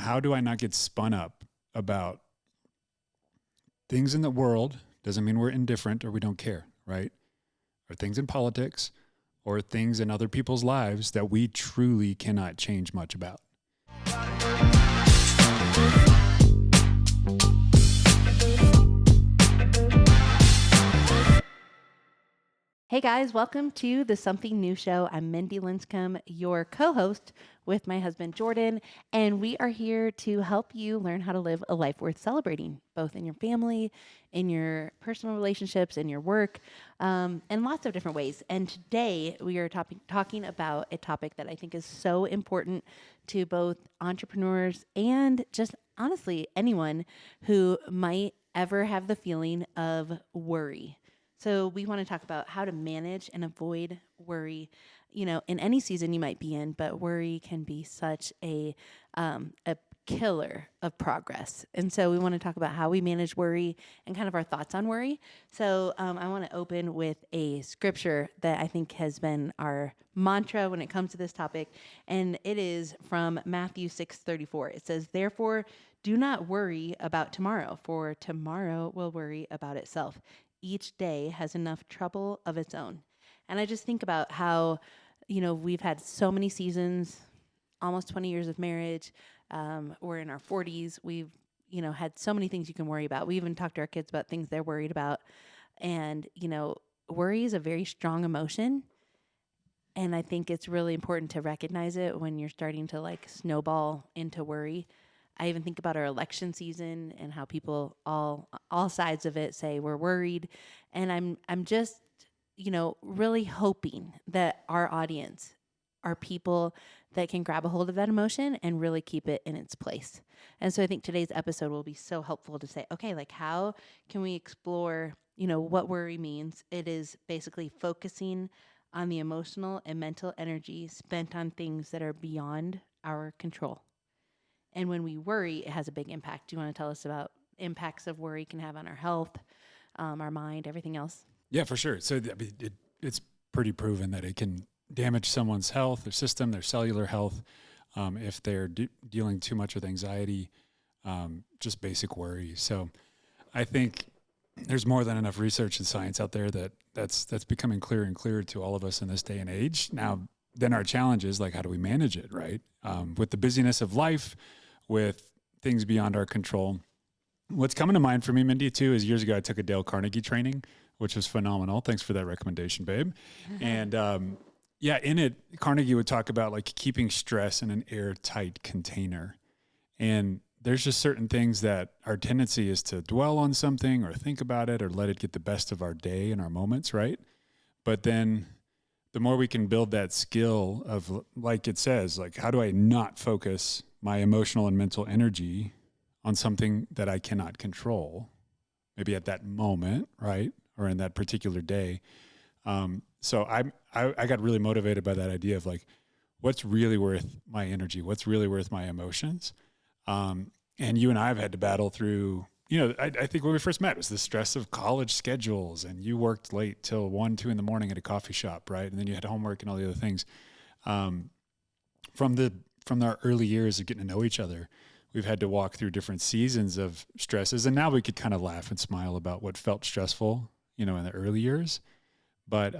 how do I not get spun up about things in the world? Doesn't mean we're indifferent or we don't care, right? Or things in politics or things in other people's lives that we truly cannot change much about. Hey guys, welcome to the Something New Show. I'm Mindi Linscombe, your co-host with my husband Jordan, and we are here to help you learn how to live a life worth celebrating, both in your family, in your personal relationships, in your work, and lots of different ways. And today we are talking about a topic that I think is so important to both entrepreneurs and just honestly anyone who might ever have the feeling of worry. So we want to talk about how to manage and avoid worry, in any season you might be in, but worry can be such a killer of progress. And so we want to talk about how we manage worry and kind of our thoughts on worry. So I want to open with a scripture that I think has been our mantra when it comes to this topic. And it is from Matthew 6:34. It says, "Therefore, do not worry about tomorrow, for tomorrow will worry about itself. Each day has enough trouble of its own." And I just think about how, we've had so many seasons, almost 20 years of marriage. We're in our 40s. We've, had so many things you can worry about. We even talk to our kids about things they're worried about. And, worry is a very strong emotion. And I think it's really important to recognize it when you're starting to snowball into worry. I even think about our election season and how people all sides of it say we're worried. And I'm just, really hoping that our audience are people that can grab a hold of that emotion and really keep it in its place. And so I think today's episode will be so helpful to say, okay, how can we explore, what worry means? It is basically focusing on the emotional and mental energy spent on things that are beyond our control. And when we worry, it has a big impact. Do you want to tell us about impacts of worry can have on our health, our mind, everything else? Yeah, for sure. So it's pretty proven that it can damage someone's health, their system, their cellular health, if they're dealing too much with anxiety, just basic worry. So I think there's more than enough research and science out there that's becoming clearer and clearer to all of us in this day and age. Now, then our challenge is how do we manage it, right? With the busyness of life, with things beyond our control. What's coming to mind for me, Mindi, too, is years ago I took a Dale Carnegie training, which was phenomenal. Thanks for that recommendation, babe. And in it, Carnegie would talk about keeping stress in an airtight container. And there's just certain things that our tendency is to dwell on something or think about it or let it get the best of our day and our moments, right? But then the more we can build that skill of, like it says, how do I not focus my emotional and mental energy on something that I cannot control, maybe at that moment, right? Or in that particular day. So I got really motivated by that idea of what's really worth my energy? What's really worth my emotions? And you and I have had to battle through, I think when we first met, it was the stress of college schedules, and you worked late till 1, 2 in the morning at a coffee shop, right? And then you had homework and all the other things. From our early years of getting to know each other, we've had to walk through different seasons of stresses, and now we could kind of laugh and smile about what felt stressful, in the early years. But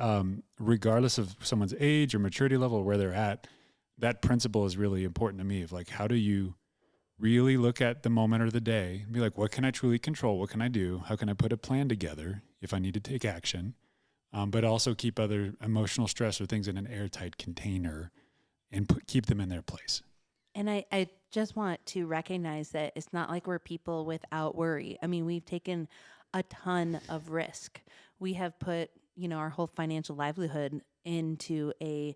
regardless of someone's age or maturity level or where they're at, that principle is really important to me of how do you really look at the moment or the day and be what can I truly control? What can I do? How can I put a plan together if I need to take action? But also keep other emotional stress or things in an airtight container and keep them in their place. And I just want to recognize that it's not like we're people without worry. I mean, we've taken a ton of risk. We have put, our whole financial livelihood into a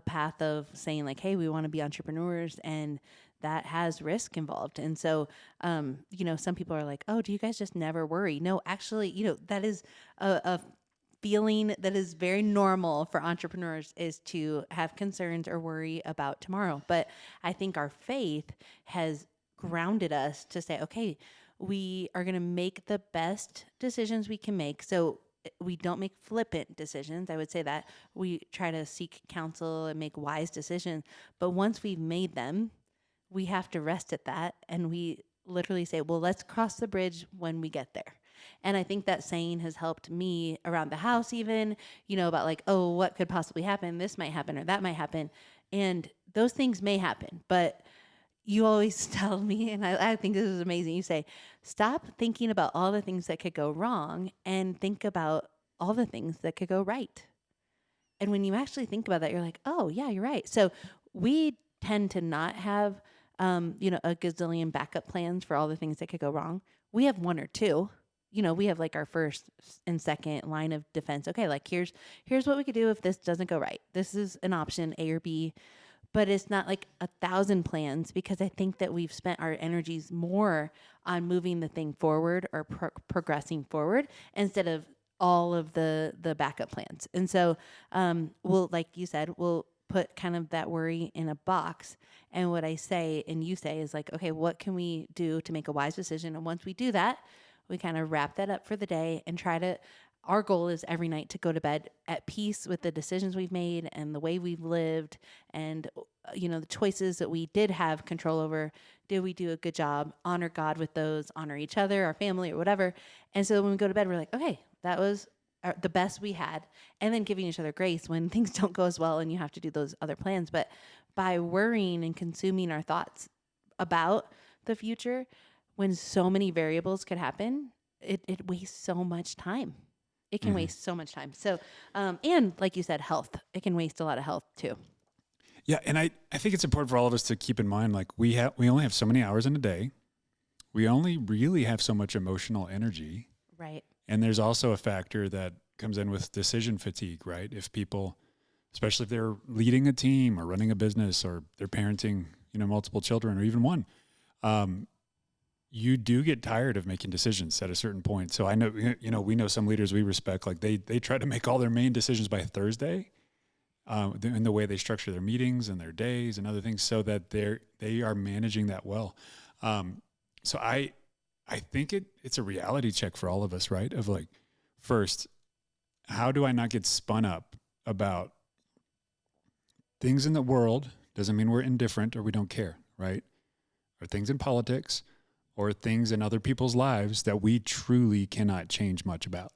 path of saying hey, we want to be entrepreneurs, and that has risk involved. And so, some people are oh, do you guys just never worry? No, actually, that is a feeling that is very normal for entrepreneurs, is to have concerns or worry about tomorrow. But I think our faith has grounded us to say, okay, we are going to make the best decisions we can make. So we don't make flippant decisions. I would say that we try to seek counsel and make wise decisions. But once we've made them, we have to rest at that. And we literally say, well, let's cross the bridge when we get there. And I think that saying has helped me around the house, even, about like, oh, what could possibly happen? This might happen or that might happen. And those things may happen, but you always tell me, and I think this is amazing. You say, stop thinking about all the things that could go wrong and think about all the things that could go right. And when you actually think about that, you're like, oh, yeah, you're right. So we tend to not have, a gazillion backup plans for all the things that could go wrong. We have one or two. We have like our first and second line of defense. Okay, like here's what we could do if this doesn't go right. This is an option, A or B. But it's not like 1,000 plans, because I think that we've spent our energies more on moving the thing forward or progressing forward instead of all of the backup plans. And so we'll, like you said, we'll put kind of that worry in a box. And what I say and you say is like, okay, what can we do to make a wise decision? And once we do that, we kind of wrap that up for the day and our goal is every night to go to bed at peace with the decisions we've made and the way we've lived and, the choices that we did have control over. Did we do a good job? Honor God with those, honor each other, our family, or whatever. And so when we go to bed, we're like, okay, that was the best we had. And then giving each other grace when things don't go as well and you have to do those other plans. But by worrying and consuming our thoughts about the future, when so many variables could happen, it wastes so much time. It can waste so much time. So, and like you said, health, it can waste a lot of health too. Yeah. And I think it's important for all of us to keep in mind, like we only have so many hours in a day. We only really have so much emotional energy. Right. And there's also a factor that comes in with decision fatigue, right? If people, especially if they're leading a team or running a business or they're parenting, multiple children or even one, you do get tired of making decisions at a certain point. So I know, we know some leaders we respect, like they try to make all their main decisions by Thursday, in the way they structure their meetings and their days and other things, so that they are managing that well. So I think it's a reality check for all of us, right? Of like, first, how do I not get spun up about things in the world? Doesn't mean we're indifferent or we don't care, right? Or things in politics, or things in other people's lives that we truly cannot change much about.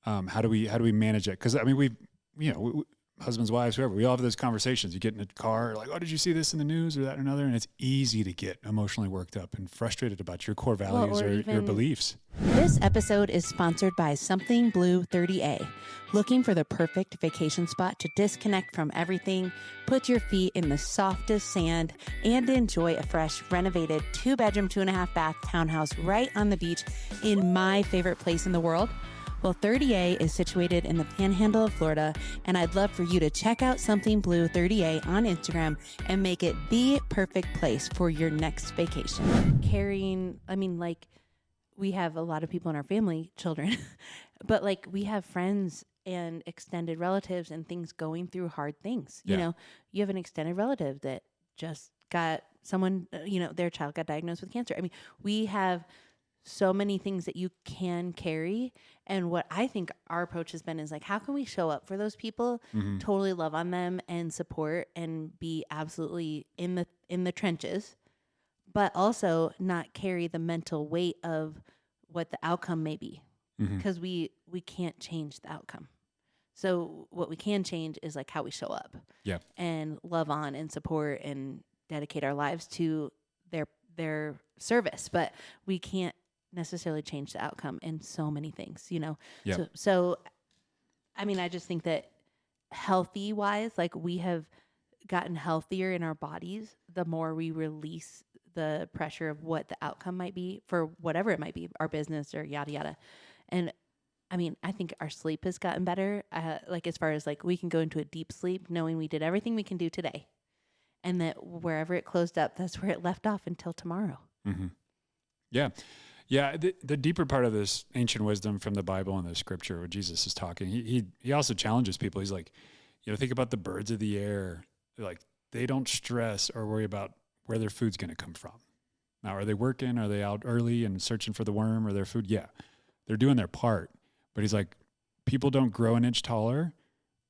How do we manage it? Because we husbands, wives, whoever, we all have those conversations. You get in a car, like, oh, did you see this in the news or that or another? And it's easy to get emotionally worked up and frustrated about your core values or your beliefs. This episode is sponsored by Something Blue 30A. Looking for the perfect vacation spot to disconnect from everything, put your feet in the softest sand, and enjoy a fresh, renovated 2-bedroom, 2.5-bath townhouse right on the beach in my favorite place in the world? Well, 30A is situated in the Panhandle of Florida, and I'd love for you to check out Something Blue 30A on Instagram and make it the perfect place for your next vacation. We have a lot of people in our family, children, but like we have friends and extended relatives and things going through hard things. Yeah. You have an extended relative that just got someone, their child got diagnosed with cancer. We have so many things that you can carry. And what I think our approach has been is like, how can we show up for those people, totally love on them and support and be absolutely in the trenches, but also not carry the mental weight of what the outcome may be, because we can't change the outcome. So what we can change is like how we show up, and love on and support and dedicate our lives to their service. But we can't necessarily change the outcome in so many things, So I just think that healthy wise, like we have gotten healthier in our bodies the more we release the pressure of what the outcome might be for whatever it might be, our business or yada yada. And I think our sleep has gotten better, like as far as like we can go into a deep sleep knowing we did everything we can do today, and that wherever it closed up, that's where it left off until tomorrow. Yeah, the deeper part of this ancient wisdom from the Bible and the scripture where Jesus is talking, he also challenges people. He's like, think about the birds of the air. Like, they don't stress or worry about where their food's going to come from. Now, are they working? Are they out early and searching for the worm or their food? Yeah, they're doing their part. But he's like, people don't grow an inch taller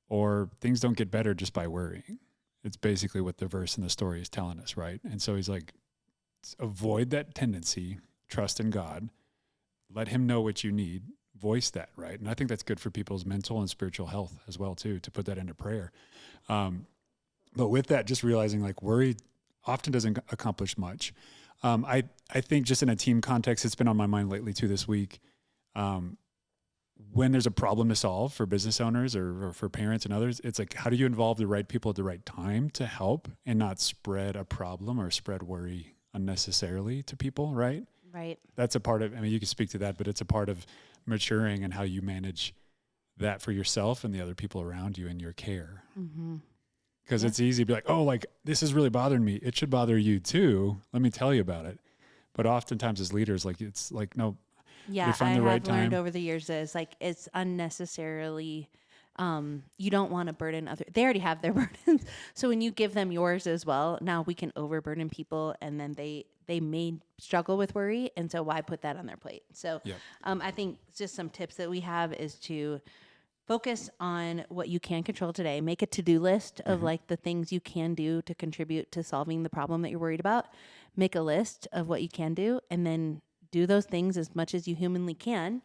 or things don't get better just by worrying. It's basically what the verse in the story is telling us, right? And so he's like, avoid that tendency, trust in God, let him know what you need, voice that, right? And I think that's good for people's mental and spiritual health as well, too, to put that into prayer. But with that, just realizing like worry often doesn't accomplish much. I think just in a team context, it's been on my mind lately too this week. When there's a problem to solve for business owners or for parents and others, it's like, how do you involve the right people at the right time to help and not spread a problem or spread worry unnecessarily to people, right? Right. That's a part of, I mean, you can speak to that, but it's a part of maturing and how you manage that for yourself and the other people around you in your care. Mm-hmm. Because it's easy to be like, oh, like this is really bothering me. It should bother you too. Let me tell you about it. But oftentimes as leaders, like it's like, no, Yeah, you find I the right have learned time. over the years that it's like it's unnecessarily. You don't want to burden other. They already have their burdens, so when you give them yours as well, now we can overburden people, and then they may struggle with worry, and so why put that on their plate? So, Yep. I think just some tips that we have is to focus on what you can control today. Make a to-do list of like the things you can do to contribute to solving the problem that you're worried about. Make a list of what you can do, and then do those things as much as you humanly can.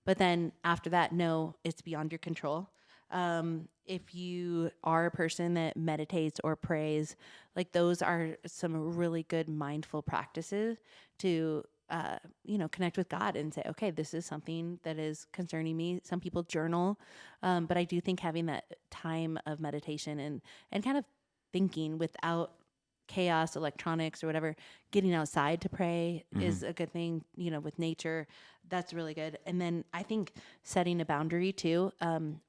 But then after that, no, it's beyond your control. If you are a person that meditates or prays, like those are some really good mindful practices to connect with God and say, okay, this is something that is concerning me. Some people journal, but I do think having that time of meditation and kind of thinking without chaos, electronics or whatever, getting outside to pray is a good thing, with nature. That's really good. And then I think setting a boundary too.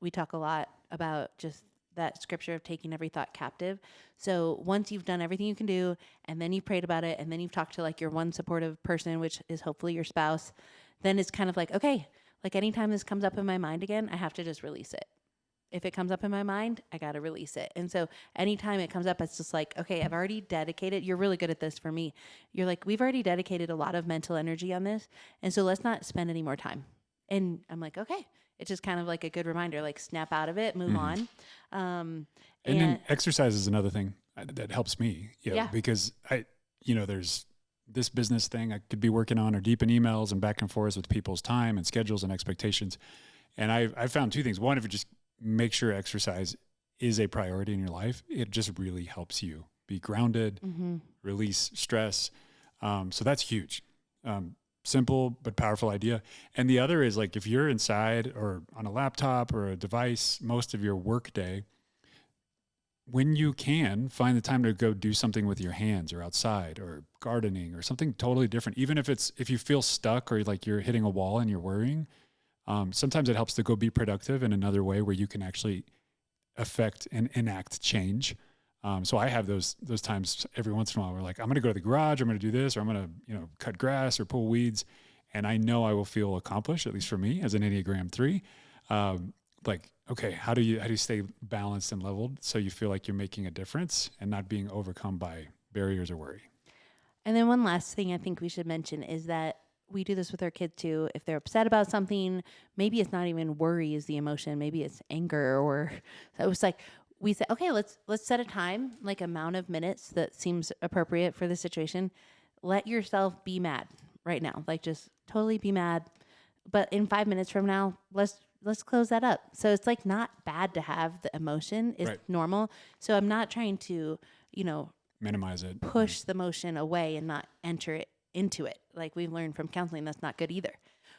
We talk a lot about just that scripture of taking every thought captive. So once you've done everything you can do, and then you've prayed about it, and then you've talked to like your one supportive person, which is hopefully your spouse, then it's kind of like, okay, like anytime this comes up in my mind again, I have to just release it. If it comes up in my mind, I got to release it. And so anytime it comes up, it's just like, okay, I've already dedicated. You're really good at this for me. You're like, we've already dedicated a lot of mental energy on this. And so let's not spend any more time. And I'm like, okay. It's just kind of like a good reminder, like snap out of it, move on. And then exercise is another thing that helps me, because there's this business thing I could be working on or deep in emails and back and forth with people's time and schedules and expectations. And I found two things. One, if you just make sure exercise is a priority in your life, it just really helps you be grounded, release stress. So that's huge. Simple but powerful idea. And the other is like if you're inside or on a laptop or a device most of your work day, when you can, find the time to go do something with your hands or outside or gardening or something totally different. Even if you feel stuck or like you're hitting a wall and you're worrying, sometimes it helps to go be productive in another way where you can actually affect and enact change. So I have those times every once in a while where like, I'm going to go to the garage, I'm going to do this, or I'm going to, cut grass or pull weeds. And I know I will feel accomplished, at least for me as an Enneagram 3. Like, okay, how do you stay balanced and leveled so you feel like you're making a difference and not being overcome by barriers or worry? And then one last thing I think we should mention is that we do this with our kids too. If they're upset about something, maybe it's not even worry is the emotion. Maybe it's anger or so it's like we say, okay, let's set a time, like amount of minutes that seems appropriate for the situation. Let yourself be mad right now. Like just totally be mad. But in 5 minutes from now, let's close that up. So it's like not bad to have the emotion. It's normal. So I'm not trying to, minimize it, push the emotion away and not enter it into it. Like we've learned from counseling, that's not good either.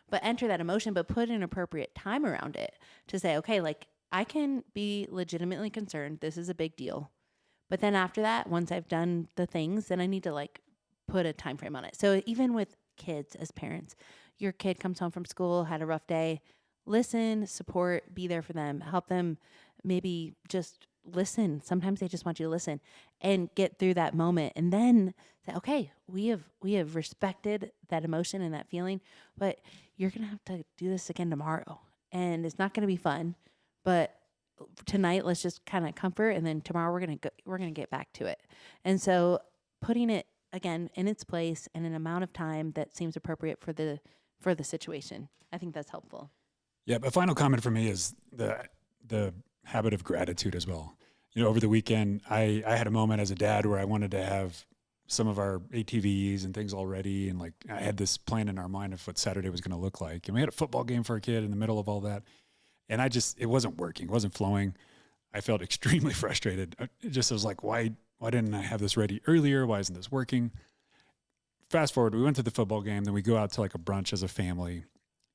But enter that emotion, but put an appropriate time around it to say, okay, like I can be legitimately concerned. This is a big deal. But then after that, once I've done the things, then I need to like put a time frame on it. So even with kids as parents, your kid comes home from school, had a rough day, listen, support, be there for them, help them maybe just listen. Sometimes they just want you to listen and get through that moment and then say, okay, we have respected that emotion and that feeling, but you're going to have to do this again tomorrow and it's not going to be fun, but tonight let's just kind of comfort and then tomorrow we're going to get back to it. And so putting it again in its place and an amount of time that seems appropriate for the situation. I think that's helpful. Yeah, but final comment for me is the habit of gratitude as well. over the weekend, I had a moment as a dad where I wanted to have some of our ATVs and things all ready. And like, I had this plan in our mind of what Saturday was going to look like. And we had a football game for our kid in the middle of all that. And it wasn't working. It wasn't flowing. I felt extremely frustrated. I was like, why didn't I have this ready earlier? Why isn't this working? Fast forward, we went to the football game. Then we go out to like a brunch as a family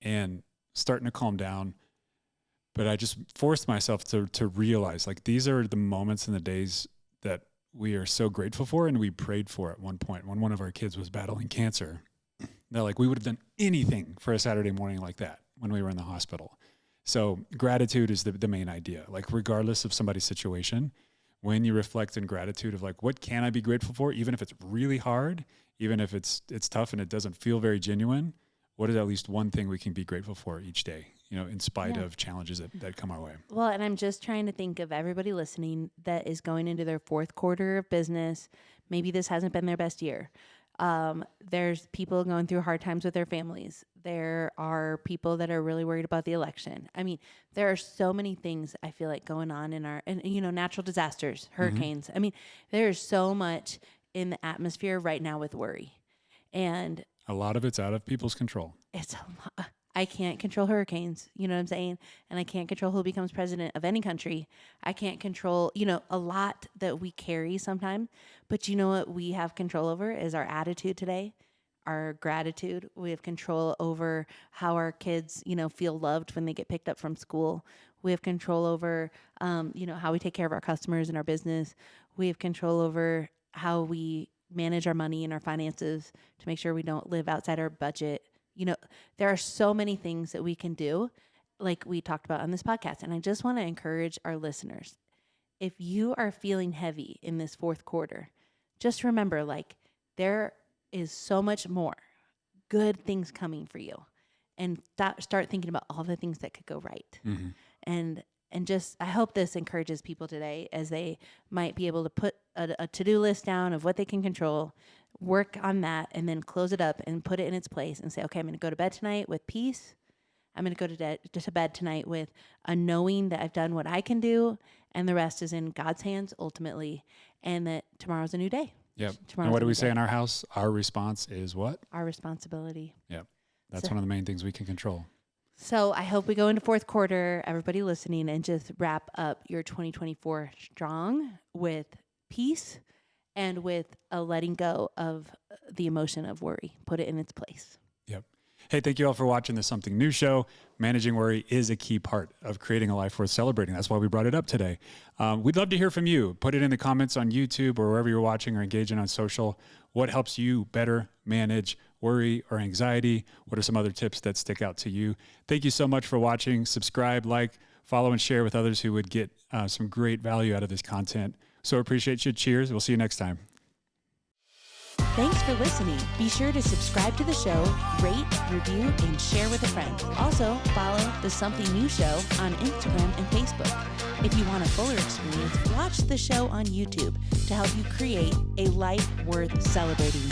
and starting to calm down. But I just forced myself to realize, like, these are the moments and the days that we are so grateful for and we prayed for at one point when one of our kids was battling cancer. They're like, we would have done anything for a Saturday morning like that when we were in the hospital. So gratitude is the main idea. Like, regardless of somebody's situation, when you reflect in gratitude of like, what can I be grateful for? Even if it's really hard, even if it's tough and it doesn't feel very genuine, what is at least one thing we can be grateful for each day, in spite of challenges that come our way? Well, and I'm just trying to think of everybody listening that is going into their fourth quarter of business. Maybe this hasn't been their best year. There's people going through hard times with their families. There are people that are really worried about the election. I mean, there are so many things I feel like going on in natural disasters, hurricanes. Mm-hmm. I mean, there's so much in the atmosphere right now with worry. And a lot of it's out of people's control. It's a lot. I can't control hurricanes, you know what I'm saying? And I can't control who becomes president of any country. I can't control, a lot that we carry sometimes. But you know what we have control over is our attitude today, our gratitude. We have control over how our kids, feel loved when they get picked up from school. We have control over, how we take care of our customers and our business. We have control over how we manage our money and our finances to make sure we don't live outside our budget. There are so many things that we can do, like we talked about on this podcast. And I just want to encourage our listeners. If you are feeling heavy in this fourth quarter, just remember, like, there is so much more good things coming for you. And start thinking about all the things that could go right. Mm-hmm. And just, I hope this encourages people today as they might be able to put a to-do list down of what they can control, work on that, and then close it up and put it in its place and say, okay, I'm going to go to bed tonight with peace. I'm going to go to bed tonight with a knowing that I've done what I can do, and the rest is in God's hands ultimately, and that tomorrow's a new day. Yep. And what do we say in our house? Our response is what? Our responsibility. Yep. That's one of the main things we can control. So I hope we go into fourth quarter, everybody listening, and just wrap up your 2024 strong with peace and with a letting go of the emotion of worry. Put it in its place. Yep. Hey, thank you all for watching the Something New show. Managing worry is a key part of creating a life worth celebrating. That's why we brought it up today. We'd love to hear from you. Put it in the comments on YouTube or wherever you're watching or engaging on social. What helps you better manage worry or anxiety? What are some other tips that stick out to you? Thank you so much for watching. Subscribe, like, follow, and share with others who would get some great value out of this content. So appreciate you. Cheers. We'll see you next time. Thanks for listening. Be sure to subscribe to the show, rate, review, and share with a friend. Also, follow The Something New Show on Instagram and Facebook. If you want a fuller experience, watch the show on YouTube to help you create a life worth celebrating.